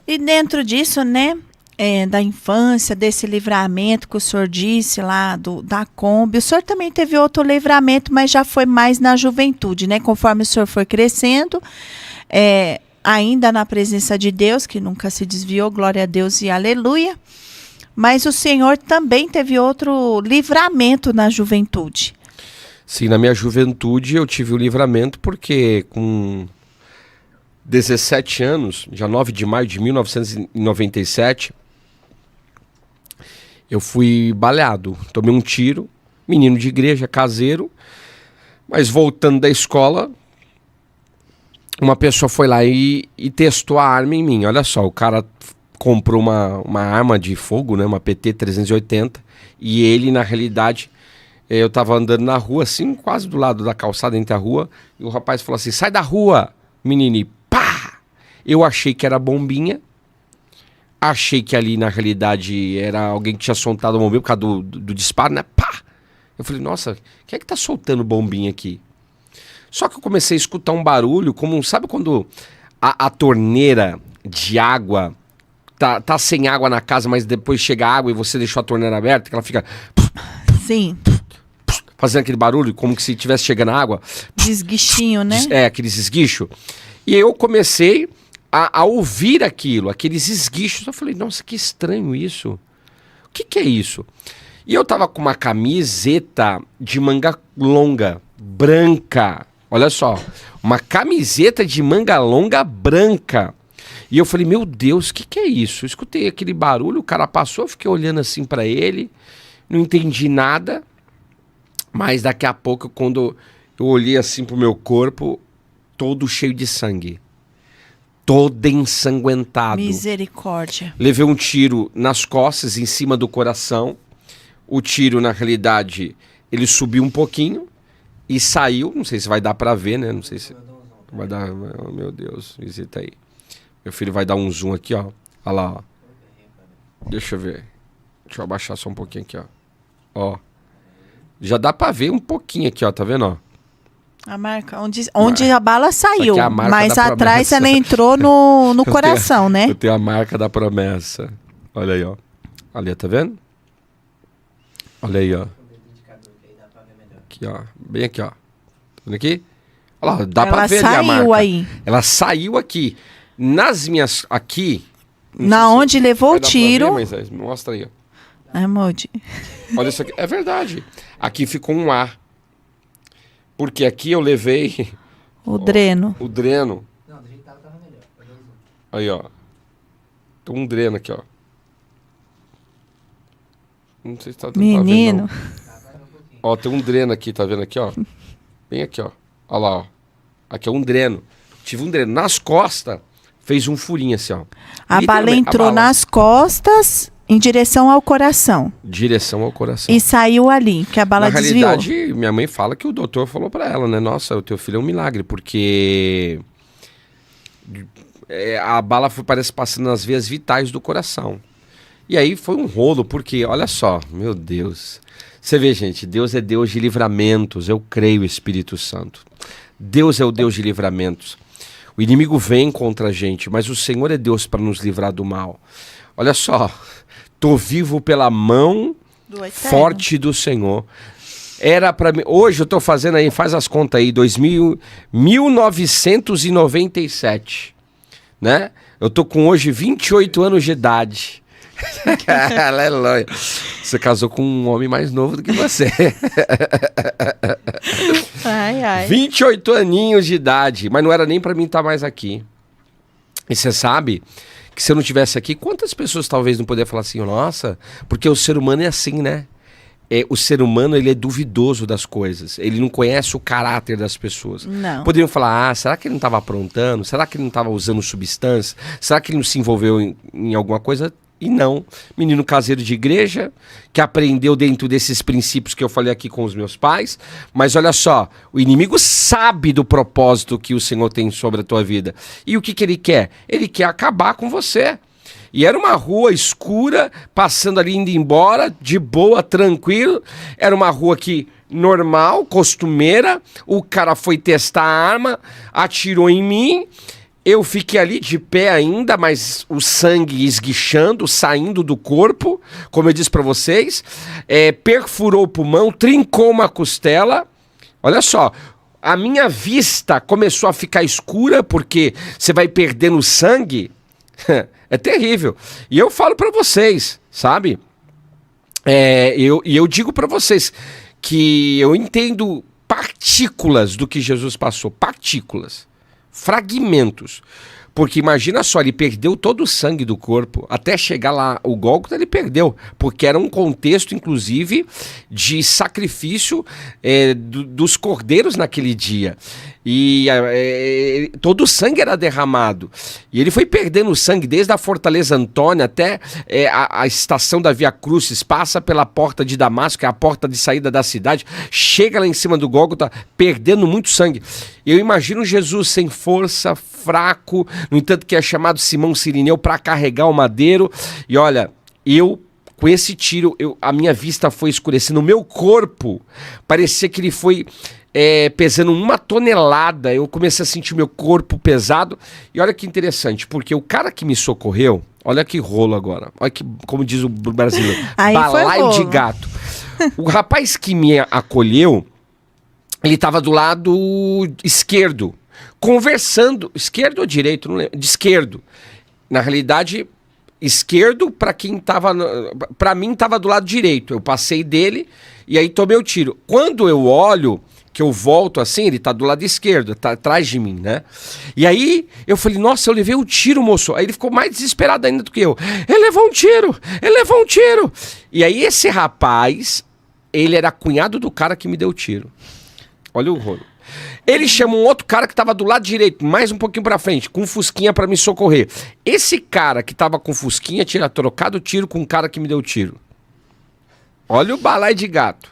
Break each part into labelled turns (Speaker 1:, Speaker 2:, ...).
Speaker 1: E dentro disso, né, da infância, desse livramento que o senhor disse lá da Kombi, o senhor também teve outro livramento, mas já foi mais na juventude, né? Conforme o senhor foi crescendo, ainda na presença de Deus, que nunca se desviou, glória a Deus e aleluia. Mas o senhor também teve outro livramento na juventude.
Speaker 2: Sim, na minha juventude eu tive o livramento porque com 17 anos, dia 9 de maio de 1997, eu fui baleado. Tomei um tiro, menino de igreja, caseiro, mas voltando da escola, uma pessoa foi lá e testou a arma em mim. Olha só, o cara comprou uma arma de fogo, né, uma PT-380, e ele, na realidade, eu tava andando na rua, assim, quase do lado da calçada, entre a rua, e o rapaz falou assim, sai da rua, menino, e pá! Eu achei que era bombinha, achei que ali, na realidade, era alguém que tinha soltado a bombinha por causa do disparo, né, pá! Eu falei, nossa, quem é que tá soltando bombinha aqui? Só que eu comecei a escutar um barulho, como, sabe quando a torneira de água tá sem água na casa, mas depois chega água e você deixou a torneira aberta, que ela fica...
Speaker 1: Sim.
Speaker 2: Fazendo aquele barulho, como que se estivesse chegando água.
Speaker 1: Desguichinho, né?
Speaker 2: Aqueles esguichos. E aí eu comecei a ouvir aquilo, aqueles esguichos. Eu falei, nossa, que estranho isso. O que é isso? E eu tava com uma camiseta de manga longa, branca. Olha só, uma camiseta de manga longa branca. E eu falei, meu Deus, o que é isso? Eu escutei aquele barulho, o cara passou, eu fiquei olhando assim pra ele, não entendi nada. Mas daqui a pouco, quando eu olhei assim pro meu corpo, todo cheio de sangue. Todo ensanguentado.
Speaker 1: Misericórdia.
Speaker 2: Levei um tiro nas costas, em cima do coração. O tiro, na realidade, ele subiu um pouquinho e saiu. Não sei se vai dar pra ver, né? Não sei se vai dar... Oh, meu Deus, visita aí. Meu filho vai dar um zoom aqui, ó. Olha lá, ó. Deixa eu ver. Deixa eu abaixar só um pouquinho aqui, ó. Ó. Já dá pra ver um pouquinho aqui, ó. Tá vendo, ó?
Speaker 1: A marca, onde a bala saiu.
Speaker 2: É a marca
Speaker 1: mas atrás
Speaker 2: promessa.
Speaker 1: ela entrou no coração, né?
Speaker 2: Eu tenho a marca da promessa. Olha aí, ó. Ali, tá vendo? Olha aí, ó. Aqui, ó. Bem aqui, ó. Tá vendo aqui? Olha lá, dá pra ver ali a marca.
Speaker 1: Ela saiu aí.
Speaker 2: Ela saiu aqui. Nas minhas... Aqui...
Speaker 1: Na onde levou o tiro...
Speaker 2: Ver, mostra aí, ó.
Speaker 1: Moody.
Speaker 2: Olha isso aqui. É verdade. Aqui ficou um A. Porque aqui eu levei...
Speaker 1: O dreno.
Speaker 2: O dreno. Não, do jeito que tava melhor. Aí, ó. Tem um dreno aqui, ó. Não sei se tá...
Speaker 1: Menino.
Speaker 2: Tá vendo, ó, tem um dreno aqui, tá vendo aqui, ó? Bem aqui, ó. Olha lá, ó. Aqui é um dreno. Tive um dreno. Nas costas, fez um furinho assim, ó.
Speaker 1: A bala entrou nas costas... Em direção ao coração.
Speaker 2: Direção ao coração.
Speaker 1: E saiu ali, que a bala desviou.
Speaker 2: Na realidade, minha mãe fala que o doutor falou pra ela, né? Nossa, o teu filho é um milagre, porque a bala parece passando nas veias vitais do coração. E aí foi um rolo, porque, olha só, meu Deus. Você vê, gente, Deus é Deus de livramentos, eu creio, Espírito Santo. Deus é o Deus de livramentos. O inimigo vem contra a gente, mas o Senhor é Deus para nos livrar do mal. Olha só, tô vivo pela mão forte do Senhor. Era para mim, hoje eu tô fazendo aí, faz as contas aí, 1997, né? Eu tô com hoje 28 anos de idade. Aleluia. Você casou com um homem mais novo do que você.
Speaker 1: Ai, ai.
Speaker 2: 28 aninhos de idade, mas não era nem para mim estar mais aqui. E você sabe que se eu não estivesse aqui, quantas pessoas talvez não poderiam falar assim, nossa, porque o ser humano é assim, né? O ser humano, ele é duvidoso das coisas. Ele não conhece o caráter das pessoas.
Speaker 1: Não.
Speaker 2: Poderiam falar, será que ele não estava aprontando? Será que ele não estava usando substância? Será que ele não se envolveu em alguma coisa? E não. Menino caseiro de igreja, que aprendeu dentro desses princípios que eu falei aqui com os meus pais. Mas olha só, o inimigo sabe do propósito que o Senhor tem sobre a tua vida. E o que ele quer? Ele quer acabar com você. E era uma rua escura, passando ali, indo embora, de boa, tranquilo. Era uma rua que normal, costumeira. O cara foi testar a arma, atirou em mim. Eu fiquei ali de pé ainda, mas o sangue esguichando, saindo do corpo, como eu disse para vocês, perfurou o pulmão, trincou uma costela. Olha só, a minha vista começou a ficar escura porque você vai perdendo sangue. É terrível. E eu falo para vocês, sabe? Eu digo para vocês que eu entendo partículas do que Jesus passou, partículas. Fragmentos. Porque imagina só, ele perdeu todo o sangue do corpo. Até chegar lá, o Gólgota, ele perdeu. Porque era um contexto, inclusive, de sacrifício dos cordeiros naquele dia. E todo o sangue era derramado. E ele foi perdendo o sangue desde a Fortaleza Antônia até a estação da Via Crucis. Passa pela porta de Damasco, que é a porta de saída da cidade. Chega lá em cima do Gólgota, perdendo muito sangue. Eu imagino Jesus sem força, fraco, no entanto que é chamado Simão Cirineu para carregar o madeiro. E olha, com esse tiro, a minha vista foi escurecendo. O meu corpo parecia que ele foi pesando 1 tonelada. Eu comecei a sentir meu corpo pesado. E olha que interessante, porque o cara que me socorreu, olha que rolo agora. Olha que, como diz o brasileiro, balaio de gato. O rapaz que me acolheu, ele estava do lado esquerdo, conversando, esquerdo ou direito, não lembro, de esquerdo. Na realidade, esquerdo para quem estava, para mim estava do lado direito. Eu passei dele e aí tomei o tiro. Quando eu olho, que eu volto assim, ele tá do lado esquerdo, tá atrás de mim, né? E aí eu falei, nossa, eu levei um tiro, moço. Aí ele ficou mais desesperado ainda do que eu. Ele levou um tiro. E aí esse rapaz, ele era cunhado do cara que me deu o tiro. Olha o rolo. Ele chama um outro cara que estava do lado direito, mais um pouquinho pra frente, com fusquinha pra me socorrer. Esse cara que tava com fusquinha tinha trocado o tiro com o cara que me deu o tiro. Olha o balaio de gato.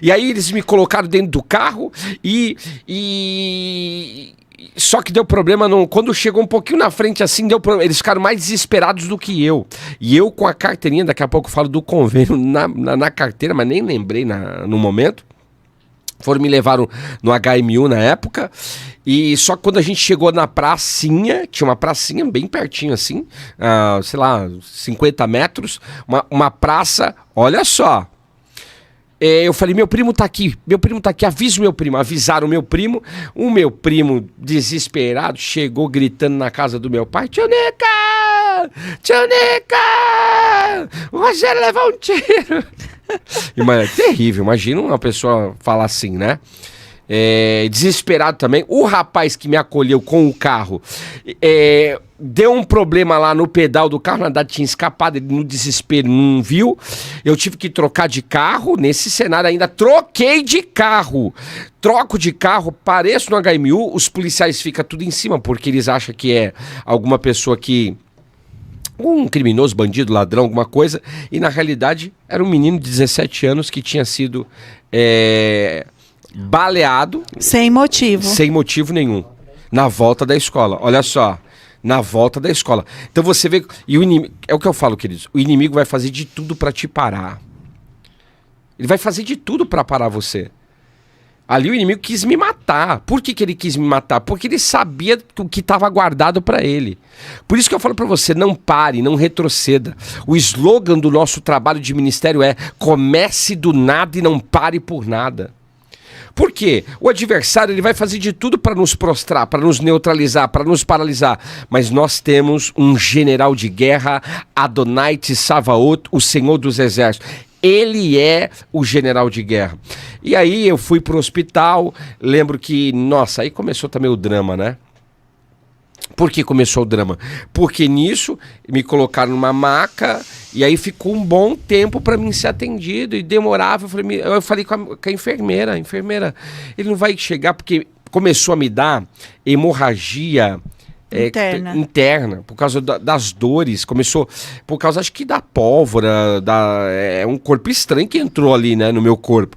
Speaker 2: E aí eles me colocaram dentro do carro só que deu problema, quando chegou um pouquinho na frente assim, deu problema. Eles ficaram mais desesperados do que eu. E eu com a carteirinha, daqui a pouco eu falo do convênio na carteira, mas nem lembrei no momento. Foram me levaram no HMU na época. E só que quando a gente chegou na pracinha, tinha uma pracinha bem pertinho assim, sei lá, 50 metros, uma praça, olha só. Eu falei, meu primo tá aqui, avisa o meu primo. Avisaram o meu primo desesperado, chegou gritando na casa do meu pai, Tio Nica, o Rogério levou um tiro. É terrível, imagina uma pessoa falar assim, né? Desesperado também. O rapaz que me acolheu com o carro deu um problema lá no pedal do carro, na verdade tinha escapado, ele no desespero não viu. Eu tive que trocar de carro. Nesse cenário ainda troquei de carro. Troco de carro, pareço no HMU, os policiais ficam tudo em cima, porque eles acham que é alguma pessoa que... um criminoso, bandido, ladrão, alguma coisa. E na realidade era um menino de 17 anos que tinha sido baleado.
Speaker 1: Sem motivo.
Speaker 2: Sem motivo nenhum. Na volta da escola. Olha só. Na volta da escola. Então você vê... E o inimigo... É o que eu falo, queridos. O inimigo vai fazer de tudo para te parar. Ele vai fazer de tudo para parar você. Ali o inimigo quis me matar. Por que ele quis me matar? Porque ele sabia o que estava guardado para ele. Por isso que eu falo para você, não pare, não retroceda. O slogan do nosso trabalho de ministério é: comece do nada e não pare por nada. Por quê? O adversário ele vai fazer de tudo para nos prostrar, para nos neutralizar, para nos paralisar. Mas nós temos um general de guerra, Adonai Tsavaot, o Senhor dos Exércitos. Ele é o general de guerra. E aí eu fui pro hospital, lembro que, nossa, aí começou também o drama, né? Por que começou o drama? Porque nisso me colocaram numa maca e aí ficou um bom tempo para mim ser atendido e demorava. Eu falei com a enfermeira, ele não vai chegar porque começou a me dar hemorragia interna, por causa das dores. Começou por causa, acho que da pólvora, um corpo estranho que entrou ali, né, no meu corpo.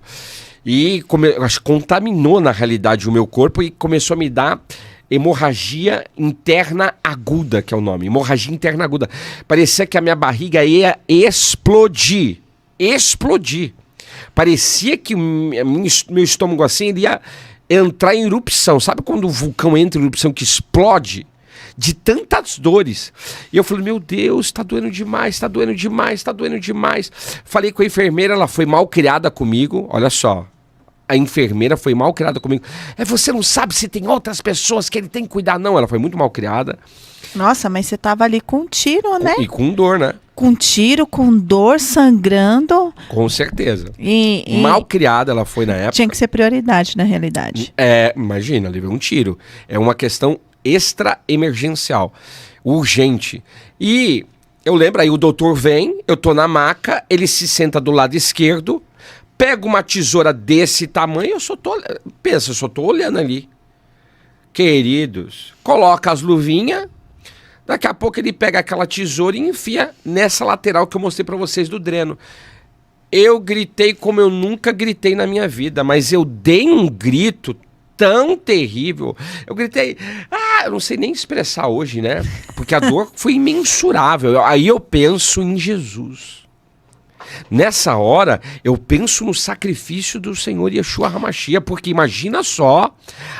Speaker 2: E acho que contaminou na realidade o meu corpo e começou a me dar hemorragia interna aguda, que é o nome. Hemorragia interna aguda. Parecia que a minha barriga ia explodir. Parecia que meu estômago assim, ele ia entrar em erupção. Sabe quando o vulcão entra em erupção que explode? de tantas dores. E eu falei, meu Deus, tá doendo demais, tá doendo demais, tá doendo demais. Falei com a enfermeira, ela foi mal criada comigo, olha só. A enfermeira foi mal criada comigo. Você não sabe se tem outras pessoas que ele tem que cuidar. Não, ela foi muito mal criada.
Speaker 1: Nossa, mas você tava ali com tiro, né?
Speaker 2: E com dor, né?
Speaker 1: Com tiro, com dor, sangrando.
Speaker 2: Com certeza.
Speaker 1: E
Speaker 2: mal criada ela foi na época.
Speaker 1: Tinha que ser prioridade, na realidade.
Speaker 2: Imagina, levei um tiro. É uma questão extra-emergencial. Urgente. E eu lembro, aí o doutor vem, eu tô na maca, ele se senta do lado esquerdo, pega uma tesoura desse tamanho, eu só tô olhando ali. Queridos, coloca as luvinhas, daqui a pouco ele pega aquela tesoura e enfia nessa lateral que eu mostrei pra vocês do dreno. Eu gritei como eu nunca gritei na minha vida, mas eu dei um grito tão terrível. Eu gritei, eu não sei nem expressar hoje, né? Porque a dor foi imensurável. Aí eu penso em Jesus. Nessa hora, eu penso no sacrifício do Senhor Yeshua HaMashiach, porque imagina só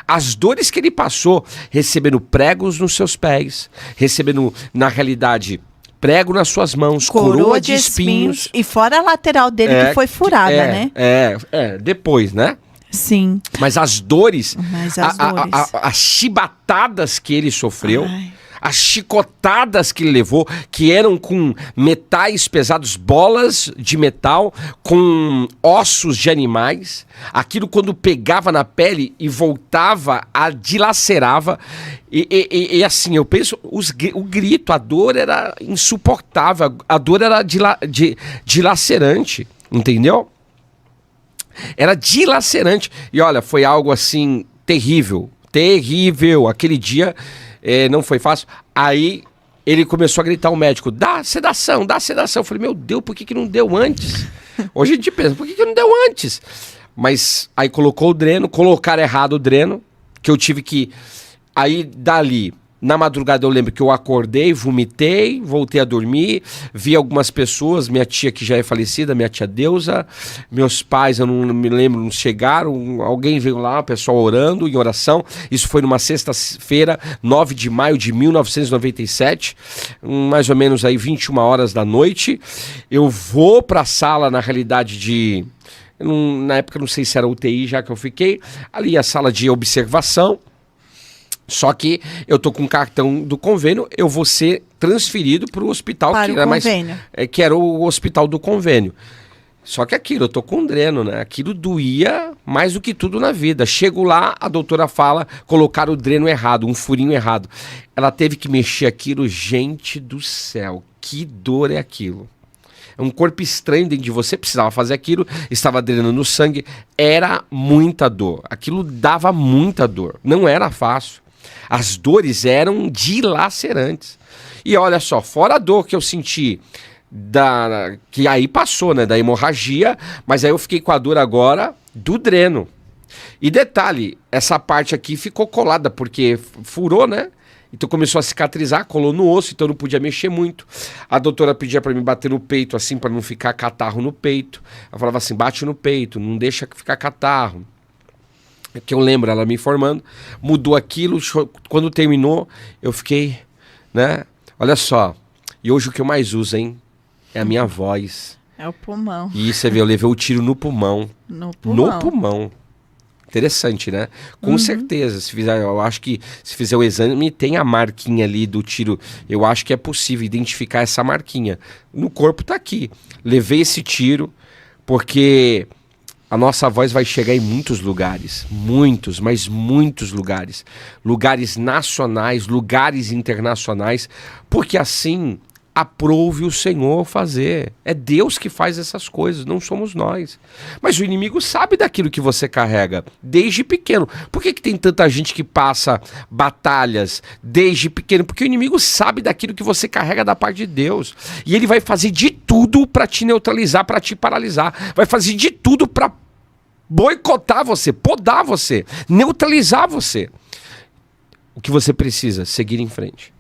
Speaker 2: as dores que ele passou, recebendo pregos nos seus pés, recebendo, na realidade, prego nas suas mãos, coroa de espinhos.
Speaker 1: E fora a lateral dele que foi furada, né?
Speaker 2: Depois, né?
Speaker 1: Sim.
Speaker 2: Mas as dores,
Speaker 1: as
Speaker 2: chibatadas que ele sofreu, as chicotadas que ele levou, que eram com metais pesados, bolas de metal, com ossos de animais, aquilo quando pegava na pele e voltava, a dilacerava, e assim, eu penso, o grito, a dor era insuportável, a dor era dilacerante, entendeu? Era dilacerante. E olha, foi algo assim terrível. Terrível. Aquele dia não foi fácil. Aí ele começou a gritar ao médico, dá sedação, dá sedação. Eu falei, meu Deus, por que não deu antes? Hoje a gente pensa, por que não deu antes? Mas aí colocou o dreno, colocaram errado o dreno, que eu tive que... Aí dali... Na madrugada eu lembro que eu acordei, vomitei, voltei a dormir, vi algumas pessoas, minha tia que já é falecida, minha tia Deusa, meus pais, eu não me lembro, não chegaram, alguém veio lá, o pessoal orando, em oração, isso foi numa sexta-feira, 9 de maio de 1997, mais ou menos aí 21 horas da noite, eu vou pra sala, na realidade na época não sei se era UTI já que eu fiquei, ali a sala de observação. Só que eu tô com um cartão do convênio, eu vou ser transferido para o hospital que era o hospital do convênio. Só que aquilo, eu tô com dreno, né? Aquilo doía mais do que tudo na vida. Chego lá, a doutora fala, colocar o dreno errado, um furinho errado. Ela teve que mexer aquilo, gente do céu, que dor é aquilo? É um corpo estranho dentro de você, precisava fazer aquilo, estava drenando sangue, era muita dor. Aquilo dava muita dor, não era fácil. As dores eram dilacerantes. E olha só, fora a dor que eu senti, que aí passou, né, da hemorragia, mas aí eu fiquei com a dor agora do dreno. E detalhe, essa parte aqui ficou colada, porque furou, né? Então começou a cicatrizar, colou no osso, então eu não podia mexer muito. A doutora pedia para mim bater no peito, assim, para não ficar catarro no peito. Ela falava assim, bate no peito, não deixa ficar catarro. Que eu lembro, ela me informando, mudou aquilo, quando terminou, eu fiquei, né, olha só, e hoje o que eu mais uso, hein, é a minha voz.
Speaker 1: É o pulmão.
Speaker 2: E você vê, eu levei o tiro no pulmão.
Speaker 1: No pulmão.
Speaker 2: Interessante, né? Com certeza, eu acho que se fizer o exame, tem a marquinha ali do tiro, eu acho que é possível identificar essa marquinha. No corpo tá aqui, levei esse tiro, porque... A nossa voz vai chegar em muitos lugares, muitos, mas muitos lugares. Lugares nacionais, lugares internacionais, porque assim aprove o Senhor fazer. É Deus que faz essas coisas, não somos nós. Mas o inimigo sabe daquilo que você carrega, desde pequeno. Por que tem tanta gente que passa batalhas desde pequeno? Porque o inimigo sabe daquilo que você carrega da parte de Deus. E ele vai fazer de tudo para te neutralizar, para te paralisar. Vai fazer de tudo para boicotar você, podar você, neutralizar você. O que você precisa? Seguir em frente.